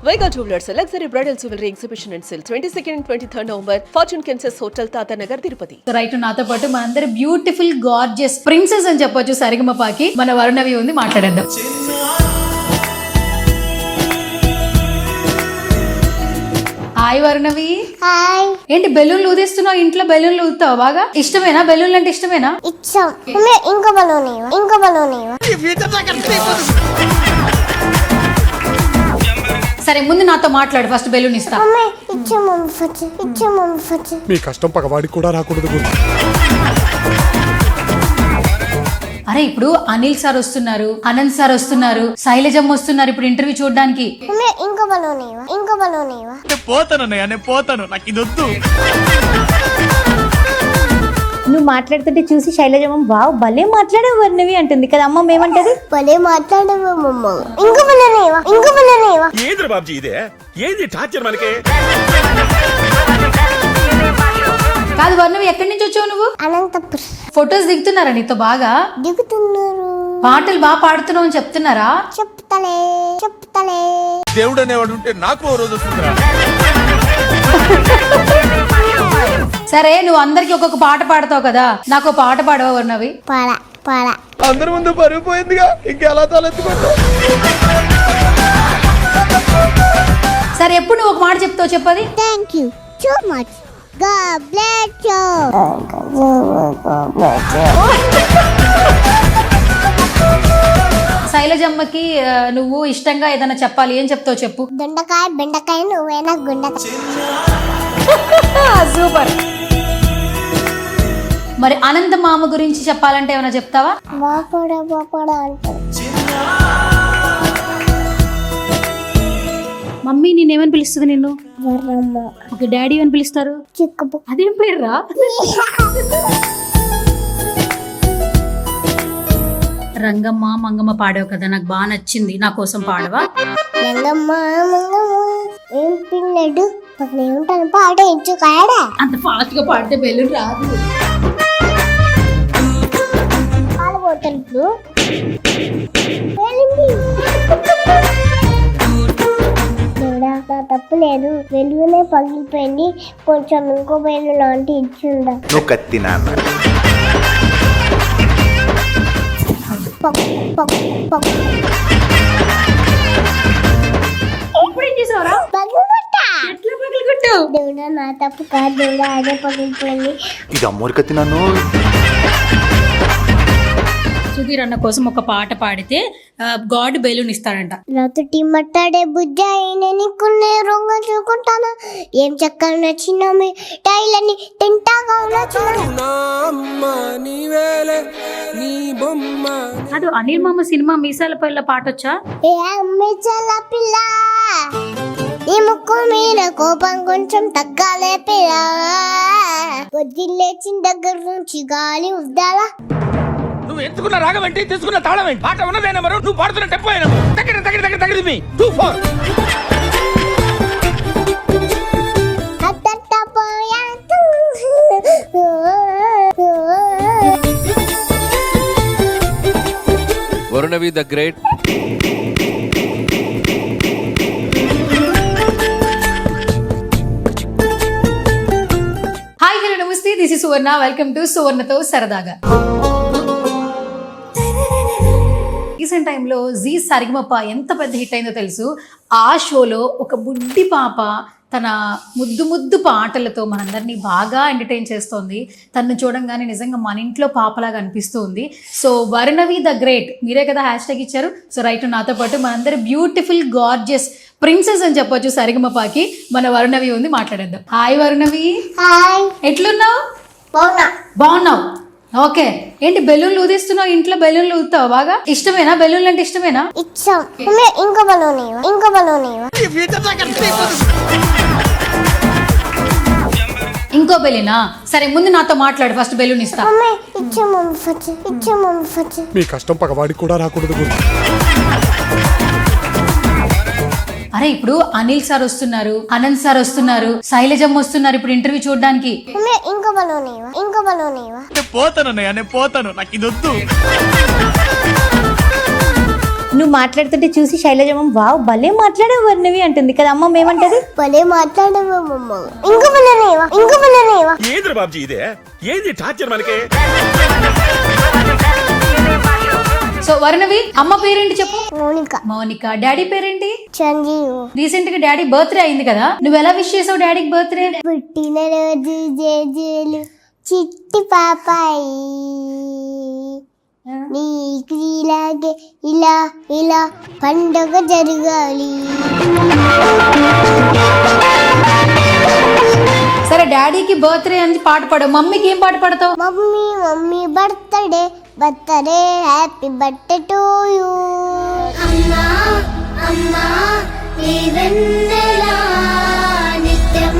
Vega Jewelers, a luxury bridal jewelry exhibition and sale 22nd and 23rd November, Fortune Kansas Hotel, Tata Nagar, Tirupati. Right నాతో పాటు మనందరి beautiful gorgeous princess అని చెప్పొచ్చు సరిగమపాకి మన వరుణవి ఉంది, మాట్లాడేద్దాం. హాయ్ వరుణవి. హాయ్. ఏంటి బెలూన్లు ఊదిస్తున్నావు? ఇంట్లో బెలూన్లు ఊదుతావు బాగా? ఇష్టమేనా బెలూన్లు అంటే? ఇష్టమేనా? ఇచ్చాం. ఇంకో బలూన్ సరే ముందు నాతో మాట్లాడు, ఫస్ట్ బెలూన్ ఇస్తా. మీ కష్టం పగవాడికి కూడా రాకూడదు. అరే ఇప్పుడు అనిల్ సార్ వస్తున్నారు, అనంత్ సార్ వస్తున్నారు, శైలజమ్మ వస్తున్నారు ఇప్పుడు ఇంటర్వ్యూ చూడడానికి. ఇంకో బలూన్ పోతాను నాకు ఇది వద్దు. నువ్వు మాట్లాడుతుంటే చూసి శైలజమ్మ వావ్ భలే మాట్లాడావు వర్ణవి అంటుంది కదా. అమ్మ ఏమంటది? భలే మాట్లాడమమ్మ. ఇంకో బలూన్ ఏంద్ర బాబ్జీ ఇదే? ఏంది టార్చర్ మనకి? కాదు వర్ణవి, ఎక్కడి నుంచి వచ్చావు నువ్వు? అనంతపురం. ఫొటోస్ దిగుతున్నారా నీతో? బాగా దిగుతున్నారు. పాటలు బాగా పాడుతున్నావు అని చెప్తున్నారా? చెప్తలే దేవుడు అనేవాడు ఉంటే నాకు ఓ రోజు వస్తుందిరా. సరే నువ్వు అందరికి ఒక్కొక్క పాట పాడతావు కదా, నాకు పాట పాడవా వర్ణవి? పాడ అందరి ముందు పరుగు పోయిందిగా, ఇంకెలా తలెత్తుకుంటా? సరే ఎప్పుడు నువ్వు ఒక మాట చెప్తావు చెప్పది? Thank you so much. God bless you. శైలజమ్మకి నువ్వు ఇష్టంగా ఏదైనా చెప్పాలి, ఏం చెప్తావు చెప్పు? దొండకాయ బెండకాయ నువ్వేనా గుండకాయ. సూపర్. మరి అనంత మామ గురించి చెప్పాలంటే ఏమైనా చెప్తావా? బాపడా అంటారు. మమ్మీ నేనేమని పిలుస్తుంది నిన్ను? వర్రమ్మ. ఓకే, డాడీ అని పిలుస్తారు? చిక్కపు. అదేం పేర్రా? రంగమ్మ మంగమ్మ పాడావు కదా, నాకు బాగా నచ్చింది, నా కోసం పాడవా? రంగమ్మ ఏం పిల్లడు పక్కన ఏముంటాను పాడేయించు కాడా. అంత ఫాస్ట్ గా పాడితే బెలూన్ రాదు. పాలు పోతాను. తప్పు లేదు, వెలుగునే పగిలిపోయింది, కొంచెం ఇంకో బయలు లాంటి ఇచ్చిందా. నువ్వు కత్తి నాన్న. దేవుడా నా తప్పు కాదు దేవుడా, అదే పగిలిపోయింది. ఇది అమ్మోరు కత్తి నన్ను. సుధీర్ అన్న కోసం ఒక పాట పాడితే గాడ్ బెలూన్ ఇస్తాడంట. రాత్రి మట్టాడే బుజ్జాయి నీకున్నే రొంగ చూకుంటానా, ఏం చక్కగా నచ్చిన టైలని తింటాగా కాదు అనిల్ మామ సినిమా మీసాల పైల పాట వచ్చా? ఏ అమ్మిచల పిల్ల, ఈ ముక్కు మీద కోపం కొంచెం తగ్గాలే పిల్ల, పొద్దున్న లేచిన దగ్గర నుంచి గాలి ఉద్దాలా. నువ్వు ఎంచుకున్న రాగం ఏంటి, తీసుకున్న తాళం ఏంటి? పాట ఉన్నదే నెంబరు, నువ్వు పాడుతున్న టెంపో అయినా దగ్గర మీ 2-4. Varunavi the great. Hi hello నమస్తే, this is Suvarna, welcome to సువర్ణతో సరదాగా. రీసెంట్ టైంలో జీ సరిగమప ఎంత పెద్ద హిట్ అయిందో తెలుసు. ఆ షోలో ఒక బుడ్డి పాప తన ముద్దు పాటలతో మనందరినీ బాగా ఎంటర్టైన్ చేస్తోంది. తను చూడంగానే నిజంగా మన ఇంట్లో పాపలాగా అనిపిస్తుంది. సో వరుణవి ద గ్రేట్, మీరే కదా హ్యాష్ ట్యాగ్ ఇచ్చారు. సో రైట్ నాతో పాటు మనందరి బ్యూటిఫుల్ గార్జియస్ ప్రిన్సెస్ అని చెప్పొచ్చు సరిగమపాకి మన వరుణవి ఉంది, మాట్లాడేద్దాం. హాయ్ వరుణవి. హాయ్. ఎట్లున్నావు? బాగున్నావు. ఓకే, ఏంటి బెలూన్లు ఊదిస్తున్నావు? ఇంట్లో బెలూన్లు ఊదుతావు బాగా? ఇష్టమేనా బెలూన్లు అంటే? ఇష్టమేనా? ఇచ్చాం. ఇంకో బలూన్ ఇంకో బెలూనా? సరే ముందు నాతో మాట్లాడు, ఫస్ట్ బెలూన్ ఇస్తా. మీ కష్టం పగవాడికి కూడా రాకూడదు. అరే ఇప్పుడు అనిల్ సార్ వస్తున్నారు, అనంత్ సార్ వస్తున్నారు, శైలజమ్మ వస్తున్నారు ఇప్పుడు ఇంటర్వ్యూ చూడడానికి. ఇంకో బలూన్ పోతాను నాకు ఇది వద్దు. నువ్వు మాట్లాడుతుంటే చూసి శైలజమ్మ వావ్ భలే మాట్లాడావు వర్ణవి అంటుంది కదా అమ్మ ఏమంటది భలే మాట్లాడమమ్మ. ఇంకో పిల్లనేవా, ఇంకో పిల్లనేవా. ఏంద్ర బాబ్జీ ఇదే ఏంది టార్చర్ మనకి. సో వర్ణవి అమ్మ పేరేంటి చెప్పు. మౌనిక. మౌనిక. డాడీ పేరేంటి? సంజీవ్. రీసెంట్ గా డాడీ బర్త్డే అయింది కదా, నువ్వు ఎలా విష్ చేసావు డాడీకి బర్త్డే? పుట్టినరోజు జేజేలు చిట్టి పాపాయి, నీకు ఇలాగే ఇలా ఇలా పండుగ జరగాలి. సరే డాడీకి బర్త్డే అని పాట పాడు, మమ్మీకి ఏం పాట పాడతావు? Mummy mummy birthday birthday happy birthday to you. అమ్మా అమ్మా నిత్యం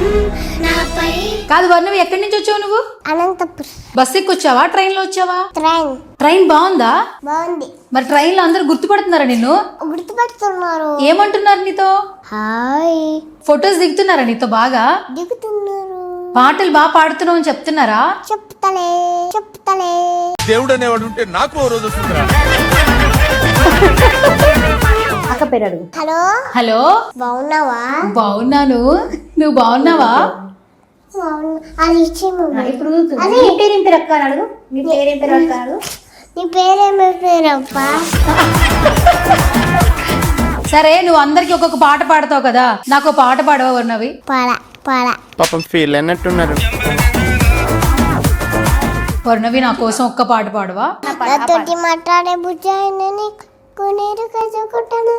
నాపై. కాదు వర్ణవి, ఎక్కడి నుంచి వచ్చావు నువ్వు? అనంతపురం. బస్ ఎక్కి వచ్చావా, ట్రైన్ లో వచ్చావా? ట్రైన్. ట్రైన్ బాగుందా? బాగుంది. మరి ట్రైన్ లో అందరు గుర్తుపడుతున్నారా నిన్ను? గుర్తుపడుతున్నారు. ఏమంటున్నారు నీతో? హాయ్. ఫొటోస్ దిగుతున్నారా నీతో? బాగా దిగుతున్నారు. పాటలు బాగా పాడుతున్నావు అని చెప్తున్నారా? చెప్తలే చెప్తలే. దేవుడు అనేవాడు ఉంటే నాకు ఓ రోజు వస్తుందిరా. అక్క పేరు అడుగు. హలో హలో, బాగున్నావా? బాగున్నాను, నువ్వు బాగున్నావా? అది ఇచ్చేమో. ఇప్పుడు నీ పేరేం పేరు అక్క అని అడుగు. నీ పేరేం పేరు అక్క అడుగు. నీ పేరేమో పేరప్పా. సరే నువ్వు అందరికి ఒక్కొక్క పాట పాడతావు కదా, నాకు ఒక పాట పాడవా వర్ణవి? పాడ పాడ. పాపం ఫీల్ అన్నట్టున్నారు. వర్ణవి నా కోసం ఒక్క పాట పాడవా? నాతోటి మాట్లాడే బుజ్జాయినని కొనేరు కసుకుంటాను.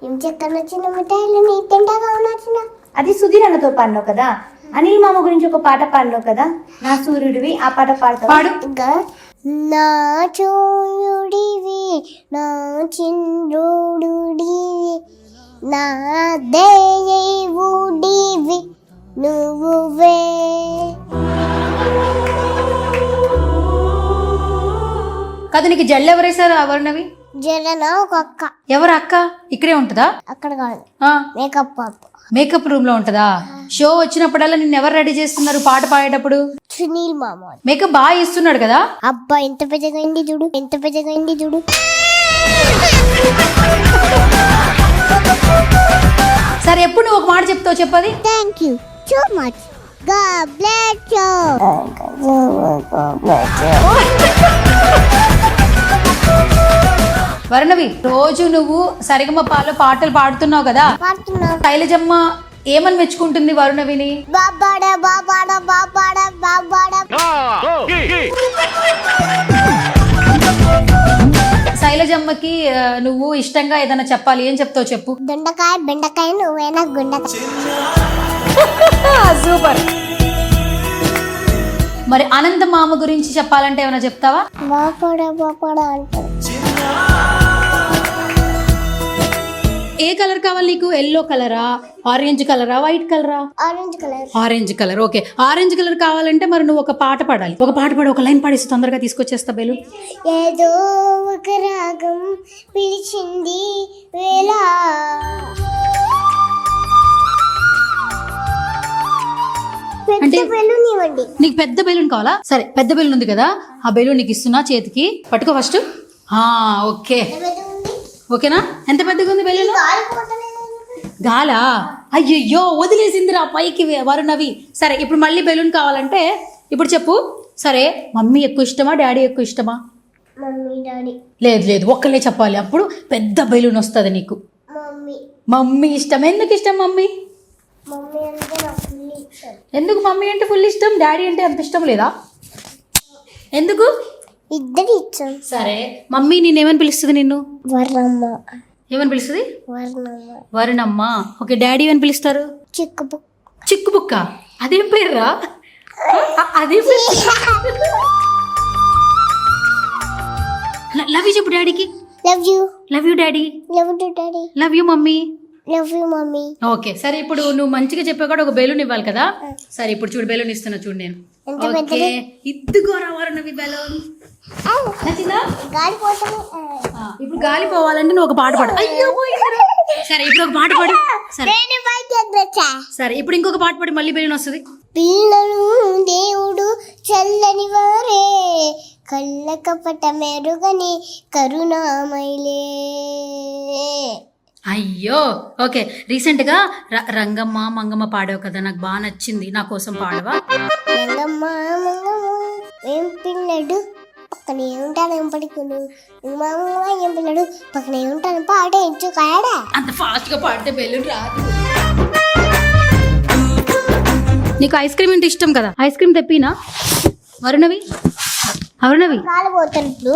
ఏం చెక్కన చిన్న మిఠాయిలు నీ తింటగా నచ్చిన. అది సుధీర్ అన్నతో పాడినావు కదా, అనిల్ మామ గురించి ఒక పాట పాడినావు కదా, నా సూర్యుడివి, ఆ పాట పాడతావు. పాడు. ఇంకా నా చూయుడివి నా చింద్రుడివి నా దేవుడివి నువ్వే. కాదు నీకు జల్లు ఎవరేసారు వర్ణవి? జరన ఒక అక్క. ఎవరు అక్క? ఇక్కడే ఉంటుందా? అక్కడ కాదు, ఆ, మేకప్ పాప. మేకప్ రూమ్ లో ఉంటుందా? షో వచ్చినప్పుడల్లా నిన్ను ఎవరు రెడీ చేస్తున్నారు పాట పాడేటప్పుడు? సునీల్ మామ. మేకప్ బాగా ఇస్తున్నాడు కదా. అబ్బా ఎంత పెద్దగా అయింది చూడు, ఎంత పెద్దగా అయింది చూడు. సరే ఎప్పుడు నువ్వు ఒక మాట చెప్తావు చెప్పది? Thank you so much. God bless you. Varnavi, రోజు నువ్వు సరిగమపాలో పాటలు పాడుతున్నావు కదా, పాడుతున్నా. శైలజమ్మ ఏమని మెచ్చుకుంటుంది వరుణవిని? బాబాడ బాబాడ బాబాడ బాబాడ. శైలజమ్మకి నువ్వు ఇష్టంగా ఏదైనా చెప్పాలి, ఏం చెప్తావు చెప్పు? దొండకాయ బెండకాయ నువ్వేనా గుండకాయ. సూపర్. మరి అనంత మామ గురించి చెప్పాలంటే ఏమైనా చెప్తావా? బాపాడ బాపాడ అంటారు. ఏ కలర్ కావాలి నీకు? ఎల్లో కలరా, ఆరెంజ్ కలరా, వైట్ కలరా? Orange colour. Orange colour. Okay, orange colour కావాలంటే మరి నువ్వు ఒక పాట పాడాలి. ఒక పాట పాడి, ఒక లైన్ పాడేసి తొందరగా తీసుకొచ్చేస్తా బెలు. ఏదో ఒక రాగం పిలిచింది వేళ, పెద్ద బెలూన్ ఇవ్వండి. నీకు పెద్ద బెలూన్ కావాలా? సరే పెద్ద బెలూన్ ఉంది కదా, ఆ బెలూన్ నీకు ఇస్తున్నా, చేతికి పట్టుకో ఫస్ట్. ఓకే, ఓకేనా? ఎంత పెద్దగా ఉంది బెలూన్? గాలా? అయ్యయ్యో వదిలేసిందిరా పైకి వరుణవి. సరే ఇప్పుడు మళ్ళీ బెలూన్ కావాలంటే ఇప్పుడు చెప్పు. సరే మమ్మీ ఎక్కువ ఇష్టమా, డాడీ ఎక్కువ ఇష్టమా? Mummy daddy. లేదు లేదు, ఒక్కలే చెప్పాలి, అప్పుడు పెద్ద బెలూన్ వస్తుంది నీకు. మమ్మీ. మమ్మీ ఇష్టం. ఎందుకు ఇష్టం మమ్మీ? మమ్మీ అంటే నాకు ఫుల్ ఇష్టం. ఎందుకు మమ్మీ అంటే ఫుల్ ఇష్టం, డాడీ అంటే అంత ఇష్టం లేదా? ఎందుకు? ఇద్దరు ఇష్టం. సరే మమ్మీ నేనేమని పిలుస్తుంది నిన్ను? వర్ణమ్మ. ఏమని పిలుస్తుంది? వర్ణమ్మ. వరుణమ్మ. ఓకే, డాడీ ఏమని పిలుస్తారు? చిక్కు చిక్కు బుక్క. అదేం పేర్రా? అదే లవ్ యూ చెప్పు డాడీకి. Love you. Love you daddy. Love you daddy. Love you mummy. Love you mummy. Okay సరే, ఇప్పుడు నువ్వు మంచిగా చెప్పా కూడా ఒక బెలూన్ ఇవ్వాలి కదా. సరే ఇప్పుడు చూడు, బెలూన్ ఇస్తున్నా చూడు నేను. ఎంత ఓకే, ఇద్దుకోరా వరుణవి బెలూన్. నచ్చిందా? గాలి పోతుంది. ఇప్పుడు గాలి పోవాలంటే నువ్వు ఒక పాట పాడు. అయ్యో పోయిందిరా. సరే ఇప్పుడు ఒక పాట పాడు. సరే సరే ఇప్పుడు ఇంకొక పాట పాడి మళ్ళీ బెలూన్ వస్తుంది. పిల్లలు దేవుడు చల్లని వారే కళ్ళ కపట మెరుగని కరుణామైలే. అయ్యో ఓకే. రీసెంట్గా రంగమ్మ మంగమ్మ పాడావు కదా, నాకు బాగా నచ్చింది. నా కోసం పాడవా? రంగమ్మ ఏం పిల్లడు పక్కనే ఉంటాను ఏం పడుకును, ఏం పిల్లడు పక్కనే ఉంటాను పాడేంచు కాడా. అంత ఫాస్ట్గా పాడితే బెలూన్ రాదు. నీకు ఐస్ క్రీమ్ అంటే ఇష్టం కదా, ఐస్ క్రీమ్ తెప్పినా? వరుణవి కాలు పోతున్నట్లు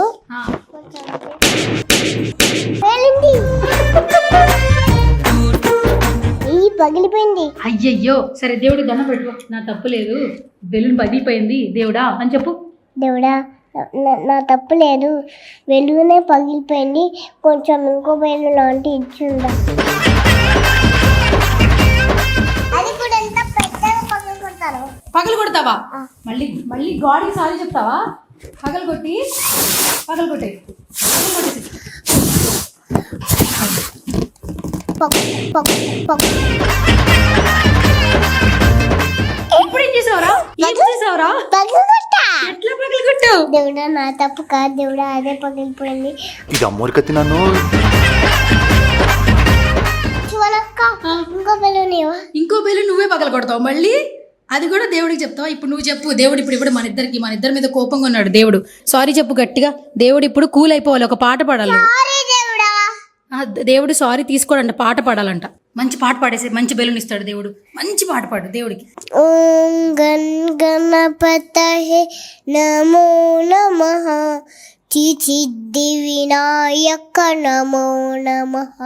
పగిలిపోయింది. అయ్యయ్యో సరే దేవుడు దండం పెట్టు, నా తప్పు లేదు, బెలూన్ పగిలిపోయింది దేవుడా అని చెప్పు. దేవుడా నా తప్పు లేదు, వెలుగునే పగిలిపోయింది, కొంచెం ఇంకో బెలూన్ లాంటి ఇచ్చిందా. అది కూడా ఎంత పెద్దగా పగలు కొడతాను. పగలు కొడతావా? మళ్ళీ మళ్ళీ గాడికి సారీ చెప్తావా? పగలు కొట్టి పగలు కొట్టే ఇప్పుడు ఏం చేసావురా? ఎట్లా పగలు కొట్టావు? దేవుడా నా తప్పు కాదు దేవుడా, అదే పగిలిపోయింది. ఇది అమ్మోరికత్తి నన్ను. చూడక్క ఇంకో బెలూన్ ఇవ్వ. ఇంకో బెలూన్ నువ్వే పగలు కొడతావు మళ్ళీ, అది కూడా దేవుడికి చెప్తావా? ఇప్పుడు నువ్వు చెప్పు. దేవుడు ఇప్పుడు మన ఇద్దరి మీద కోపంగా ఉన్నాడు. దేవుడు సారీ చెప్పు గట్టిగా. దేవుడు ఇప్పుడు కూల్ అయిపోవాలి, ఒక పాట పాడాలి. దేవుడు సారీ తీసుకోడంట, పాట పాడాలంట. మంచి పాట పాడేసి మంచి బెలూన్ ఇస్తాడు దేవుడు. మంచి పాట పాడు దేవుడికి. ఓం గన్ గణపతయే నమో నమః, సిద్ధి వినాయక నమో నమః,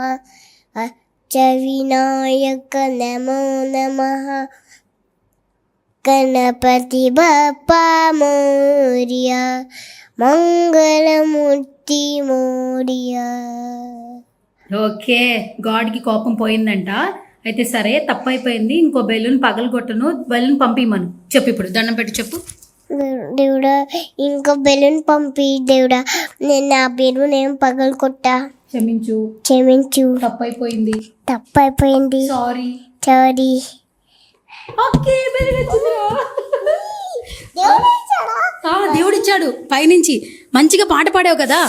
అచ్చ వినాయక నమో నమః, గణపతి బప్పా మోరియా, మంగళమూర్తి మోరియా. ఓకే, గాడ్కి కోపం పోయిందంట. అయితే సరే తప్పైపోయింది, ఇంకో బెలూన్ పగలు కొట్టను, బెలూన్ పంపిమను చెప్పు. ఇప్పుడు దండం పెట్టి చెప్పు. దేవుడా ఇంకో బెలూన్ పంపి దేవుడా, నేను నా బెలూన్ ఏం పగలు కొట్టా, క్షమించు, తప్పైపోయింది. సారీ. ఓకే దేవుడు ఇచ్చాడు పైనుంచి. మంచిగా పాట పాడావు కదా.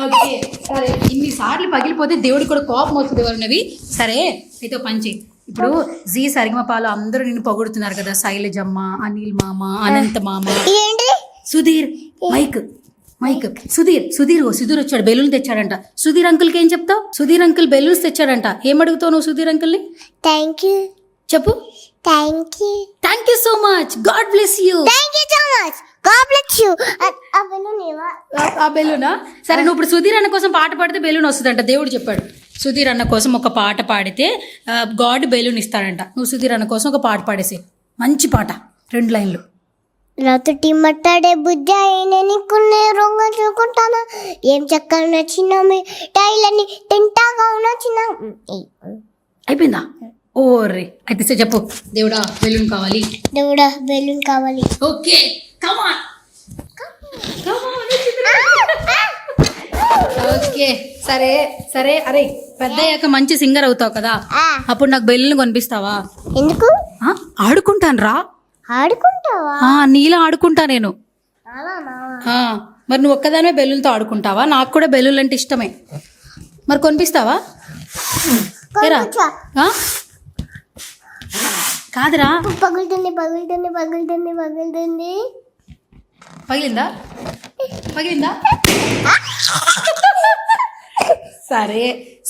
ఓకే సరే, ఇన్నిసార్లు పగిలిపోతే దేవుడికి కూడా కోపం వస్తుంది వరుణవి. సరే అయితే పంచి. ఇప్పుడు జీ సరిగమపాలు అందరూ నిన్ను పొగుడుతున్నారు కదా, శైలజమ్మ, అనిల్ మామ, అనంత మామ, సుధీర్, మైక్ సుధీర్ వచ్చాడు, బెలూన్ తెచ్చాడంట. సుధీర్ అంకుల్కి ఏం చెప్తావు? సుధీర్ అంకుల్ బెలూన్స్ తెచ్చాడంట. ఏం అడుగుతావు నువ్వు సుధీర్ అంకుల్ని? థ్యాంక్ యూ చెప్పు. Thank you so much, God bless you. ఆ బెలూనా? సరే నువ్వు ఇప్పుడు సుధీర్ అన్న కోసం పాట పాడితే బెలూన్ వస్తుందంట. దేవుడు చెప్పాడు సుధీర్ అన్న కోసం ఒక పాట పాడితే గాడ్ బెలూన్ ఇస్తాడంట. నువ్వు సుధీర్ అన్న కోసం ఒక పాట పాడేసి, మంచి పాట, 2 లైన్లు. రాత్రి మట్టాడే బుజ్జ నీకున్నే రొంగ చూకుంటానా, ఏం చక్కగా నచ్చిన టైలని తింటాగా నచ్చిన. అయిపోయిందా? ఓర్రే అయితే చెప్పు. దేవుడా బెలూన్ కావాలి. Okay come on. ఓకే సరే అరే పెద్ద అయ్యాక మంచి సింగర్ అవుతావు కదా, అప్పుడు నాకు బెలూన్ కొనిపిస్తావా? ఎందుకు? ఆడుకుంటాను రా. ఆడుకుంటావా? నీలా ఆడుకుంటా నేను. మరి నువ్వు ఒక్కదానే బెలూన్తో ఆడుకుంటావా? నాకు కూడా బెలూన్ అంటే ఇష్టమే. మరి కొనిపిస్తావా? కాదురా. పగులుతుంది. పగిలిందా?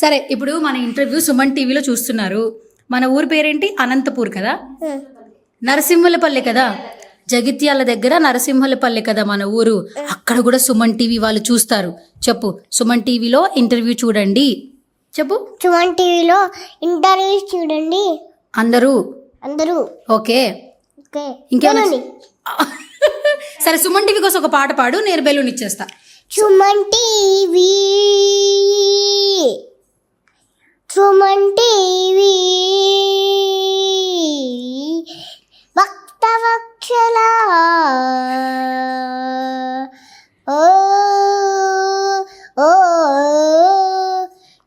సరే ఇప్పుడు మన ఇంటర్వ్యూ సుమన్ టీవీలో చూస్తున్నారు. మన ఊరు పేరేంటి? అనంతపూర్ కదా, నరసింహులపల్లి కదా, జగిత్యాల దగ్గర నరసింహులపల్లి కదా మన ఊరు. అక్కడ కూడా సుమన్ టీవీ వాళ్ళు చూస్తారు. చెప్పు, సుమన్ టీవీలో ఇంటర్వ్యూ చూడండి. చెప్పు. సుమన్ టీవీలో ఇంటర్వ్యూ చూడండి అందరూ. ఓకే ఇంకేమన్నా? సరే సుమన్ టీవీ కోసం ఒక పాట పాడు, నేను బెలూన్ ఇచ్చేస్తా. సుమన్ టీవీ భక్తవక్షల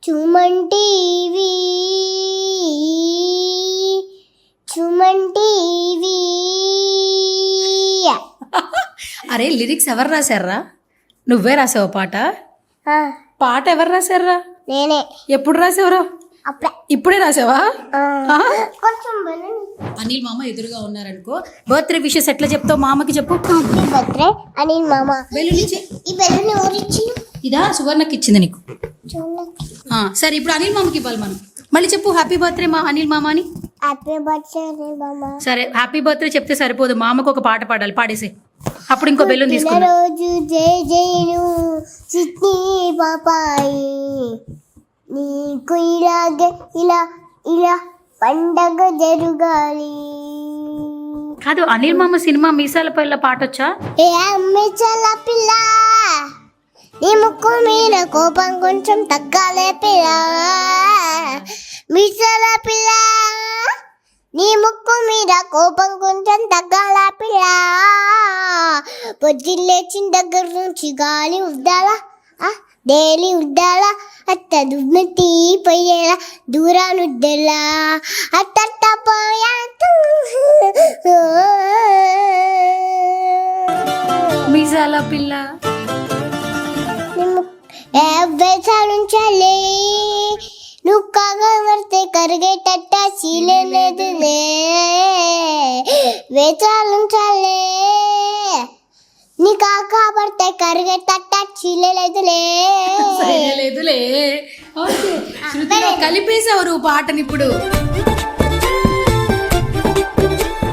సుమన్ టీవీ అరే లిరిక్స్ ఎవరు రాశారా? నువ్వే రాసావు పాట? ఆ, పాట ఎవరు రాశారా? నేనే. ఎప్పుడు రాసావురా? అప్పుడే. ఇప్పుడే రాసావా? ఆ, కొంచెం బెలూన్. అనిల్ మామ ఎదురుగా ఉన్నారనుకో, బర్త్డే విషెస్ ఎట్లా చెప్తావు మామకి చెప్పు. ఈ బర్త్డే అనిల్ మామ. బెలూన్ ఇచ్చి. ఈ బెలూన్ ఎవరు ఇచ్చిండు? ఇదా సువర్ణకి ఇచ్చింది నీకు. చూడండి. సరే ఇప్పుడు అనిల్ మామకి ఇవ్వాలి మనం. మళ్ళీ చెప్పు హ్యాపీ బర్త్డే మా అనిల్ మామ అని. హ్యాపీ బర్త్డే అనిల్ మామ. సరే హ్యాపీ బర్త్డే చెప్తే సరిపోదు, మామకు ఒక పాట పాడాలి, పాడేసి అప్పుడు ఇంకో బెలూన్ తీసుకున్నా. రోజు జై జైను చిట్టి పాపాయి, నీకు ఇలాగే ఇలా ఇలా పండగ జరుగాలి. కాదు అనిల్ మామ సినిమా మీసాల పైల పాట వచ్చా? ఏ అమ్మిచల పిల్ల, నీ ముక్కు మీద కోపం కొంచెం తగ్గాలే పిల్ల. మిసల పిల్ల, నీ ముక్కు మీద కోపం కొంచెం తగ్గాల పిల్ల. పొద్దున్న లేచిన దగ్గర నుంచి గాలి ఉద్దాలా, డైలీ ఉద్దాలా, అట్ట దుమ్మెత్తి పోయేలా దూరానుద్దెలా అట్ట పోయా. మీసాల పిల్ల వేసాలుంచాలే, నువ్వు కాగా మరితే కరిగేటట్ట చీలేదులే. వేసాలుంచాలే, నీ కాకా పడితే కరిగేటట్ట చీలేదులే. లేదులే. ఓకే శృతిలో కలిపేసావు నువ్వు పాటని. ఇప్పుడు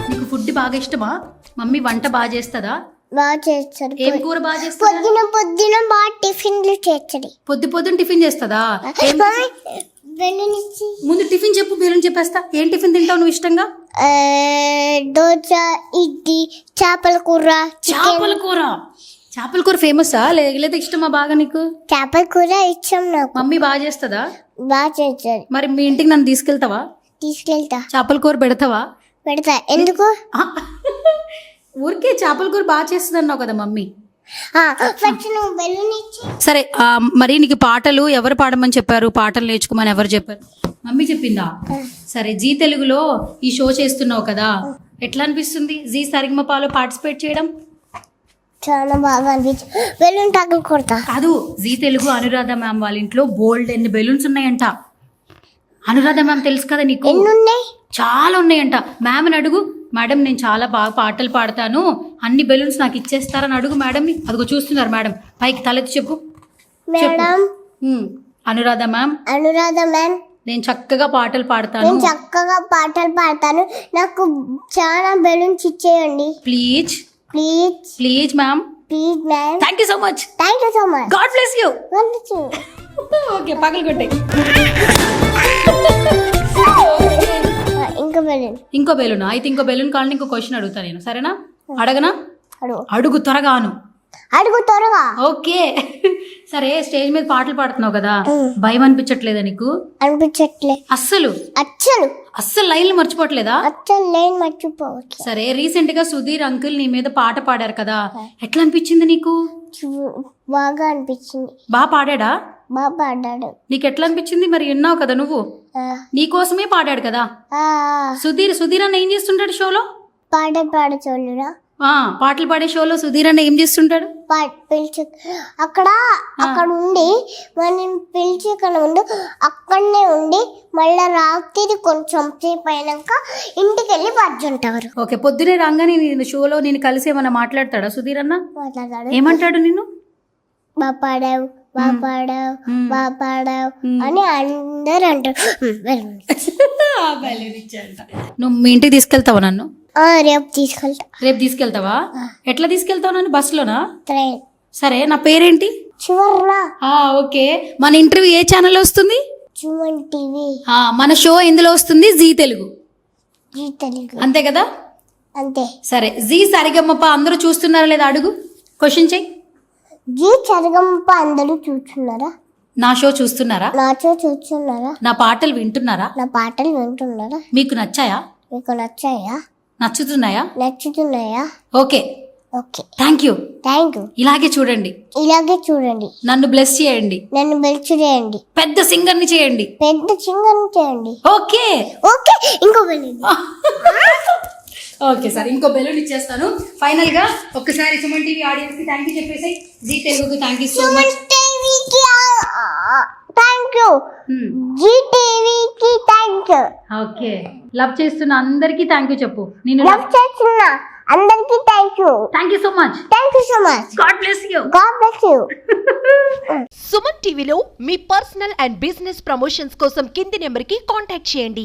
నీకు ఫుడ్ బాగా ఇష్టమా? మమ్మీ వంట బాగా చేస్తుందా? బాగా చేస్తారు. ఏం కూర బాగా చేస్తుందా? పొద్దున బాగా టిఫిన్లు చేస్తుంది. పొద్దున టిఫిన్ చేస్తుందా? ముందు టిఫిన్ చెప్పు, బేరని చెప్పేస్తా. ఏం టిఫిన్ తింటావు నువ్వు ఇష్టంగా? దోశ, ఇడ్లీ, చేపల కూర. చేపల కూర. చేపల కూర ఫేమసా లేదా ఇష్టమా బాగా నీకు? చేపల కూర ఇష్టం నాకు. మమ్మీ బాగా చేస్తుందా? బాగా చేస్తారు. మరి మీ ఇంటికి నన్ను తీసుకెళ్తావా? తీసుకెళ్తా. చేపల కూర పెడతావా? పెడతా. ఎందుకు? ఊరికే చేపల కూర బాగా చేస్తుంది అన్నావు కదా మమ్మీ. ఫస్ట్ నువ్వు బెలూన్ ఇచ్చి. సరే మరి నీకు పాటలు ఎవరు పాడమని చెప్పారు? పాటలు నేర్చుకోమని ఎవరు చెప్పారు? మమ్మీ చెప్పిందా? సరే జీ తెలుగులో ఈ షో చేస్తున్నావు కదా, ఎట్లా అనిపిస్తుంది జీ సరిగమపాలో పార్టిసిపేట్ చేయడం? చాలా బాగా అనిపించింది. బెలూన్ టక్కులు కొడతా. కాదు, జీ తెలుగు అనురాధ మ్యామ్ వాళ్ళ ఇంట్లో బోల్డ్ ఎన్ని బెలూన్స్ ఉన్నాయంట. అనురాధ మ్యామ్ తెలుసు కదా నీకు? ఎన్ని ఉన్నాయి? చాలా ఉన్నాయంట. మ్యామ్ని అడుగు, మేడం నేను చాలా బాగా పాటలు పాడతాను, అన్ని బెలూన్స్ నాకు ఇచ్చేస్తారని అడుగు మేడంని. అదిగో చూస్తున్నారు మేడం, పైకి తలెత్తి చెప్పు. Madam, Anuradha ma'am, Anuradha ma'am, నేను చక్కగా పాటలు పాడతాను. నేను చక్కగా పాటలు పాడతాను, నాకు చాలా బెలూన్స్ ఇచ్చేయండి please. Please please ma'am. Please ma'am. Thank you so much. Thank you so much. God bless you. Okay పగలు కొట్టే. ఇంకో బెలూన్. ఇంకో బెలూన్ అయితే ఇంకో బెలూన్ కావాలని ఇంకో క్వశ్చన్ అడుగుతా నేను, సరేనా? అడగనా? అడుగు. అడుగు త్వరగాను. అడుగు త్వరగా. ఓకే సరే, స్టేజ్ మీద పాటలు పాడుతున్నావు కదా, భయం అనిపించట్లేదా నీకు? అనిపించట్లే అస్సలు అచ్చలు అస్సలు లైన్లు మర్చిపోవట్లేదా? అచ్చలు లేని మర్చిపోవచ్చు. సరే రీసెంట్ గా సుధీర్ అంకుల్ నీ మీద పాట పాడారు కదా, ఎట్లా అనిపించింది నీకు? బాగా అనిపించింది. బాగా పాడాడా? బాగా పాడాడు. నీకు ఎట్లా అనిపించింది? మరి విన్నావు కదా నువ్వు, నీకోసమే పాడాడు కదా సుధీర్ అన్న. ఏం చేస్తుంటాడు షోలో? పాట చూడరా, పాటలు పాడే షోలో సుధీర్ అన్న ఏం చేస్తుంటాడు? పిలిచి అక్కడ ఉండి మనం పిలిచి ఇక్కడ ఉండి అక్కడనే ఉండి మళ్ళీ రాత్రి కొంచెం సేపు అయినాక ఇంటికి వెళ్ళి పర్జుంటారు. ఓకే, పొద్దునే రాగానే నేను షోలో నేను కలిసి ఏమన్నా మాట్లాడతాడా సుధీర్ అన్న? మాట్లాడాడు. ఏమంటాడు నిన్ను? బాగా పాడావు, బాగా పాడావు, బాగా పాడావు అని అందరు అంటారు. నువ్వు మీ ఇంటికి తీసుకెళ్తావా నన్ను? రేపు తీసుకెళ్తా. రేపు తీసుకెళ్తావా? ఎట్లా తీసుకెళ్తావు నన్ను? బస్సులోనా? ట్రైన్. సరే, నా పేరేంటి? చివర్ణ. ఓకే, మన ఇంటర్వ్యూ ఏ ఛానల్ వస్తుంది? సుమన్ టీవీ. మన షో ఎందులో వస్తుంది? జీ తెలుగు. జీ తెలుగు. అంతే కదా? అంతే. సరే, జీ సరిగమప అందరూ చూస్తున్నారా లేదా అడుగు, క్వశ్చన్ చెయ్యి. జీ సరిగమప అందరూ చూస్తున్నారా? నా షో చూస్తున్నారా? నా షో చూస్తున్నారా? నా పాటలు వింటున్నారా? నా పాటలు వింటున్నారా? మీకు నచ్చాయా? మీకు నచ్చాయా? నచ్చుతున్నాయా? నచ్చుతున్నాయా? Okay okay. Thank you. Thank you. ఇలాగే చూడండి, ఇలాగే చూడండి. నన్ను బ్లెస్ చేయండి, నన్ను బెల్చ్ చేయండి, పెద్ద సింగర్ని చేయండి, పెద్ద చింగని చేయండి. ఓకే. ఓకే. ఇంకో వెళ్ళండి. ఓకే సార్, ఇంకో బెలూన్ ఇచ్చేస్తాను. ఫైనల్ గా ఒక్కసారి సుమన్ టీవీ ఆడియన్స్ కి థ్యాంక్ యూ చెప్పేసి, జీ తెలుగుకి థ్యాంక్ యూ సో మచ్. టీవీకి థ్యాంక్ యూ, జీ టీవీకి థ్యాంక్ యూ. ఓకే, లవ్ చేస్తున్న అందరికీ థ్యాంక్ యూ చెప్పు. నేను లవ్ చేస్తున్నా అందరికీ thank you. Thank you so much. Thank you so much. God bless you. God bless you. Suman టీవీలో మీ పర్సనల్ అండ్ బిజినెస్ ప్రమోషన్స్ కోసం కింది నెంబర్కి కాంటాక్ట్ చేయండి.